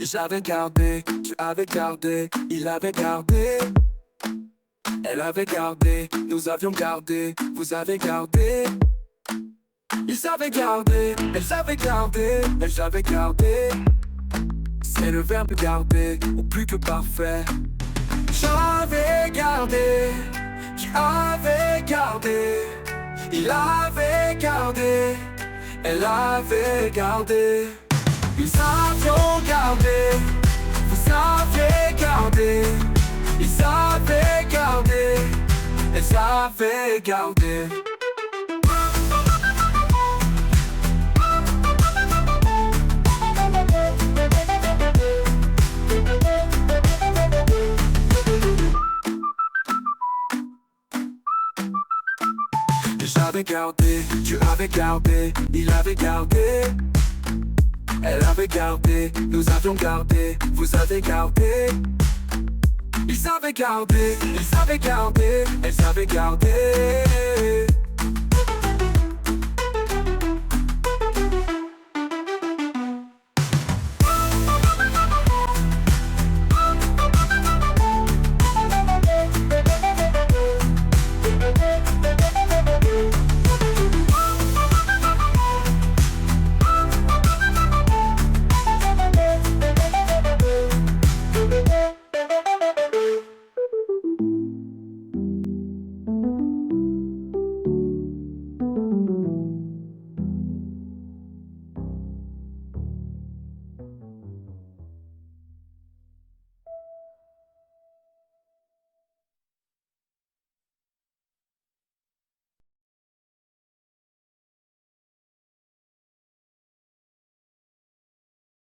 J'avais gardé, tu avais gardé, il avait gardé, elle avait gardé, nous avions gardé, vous avez gardé. Ils avaient gardé, elles avaient gardé, elles avaient gardé. C'est le verbe garder, ou plus que parfait. J'avais gardé, tu avais gardé, il avait gardé, elle avait gardé. Ils avaient gardé, vous avez gardé, ils avaient gardé, elles avaient gardé. J'avais gardé, tu avais gardé, il avait gardé, elle avait gardé, nous avions gardé, vous avez gardé. Ils avaient gardé, elles avaient gardé.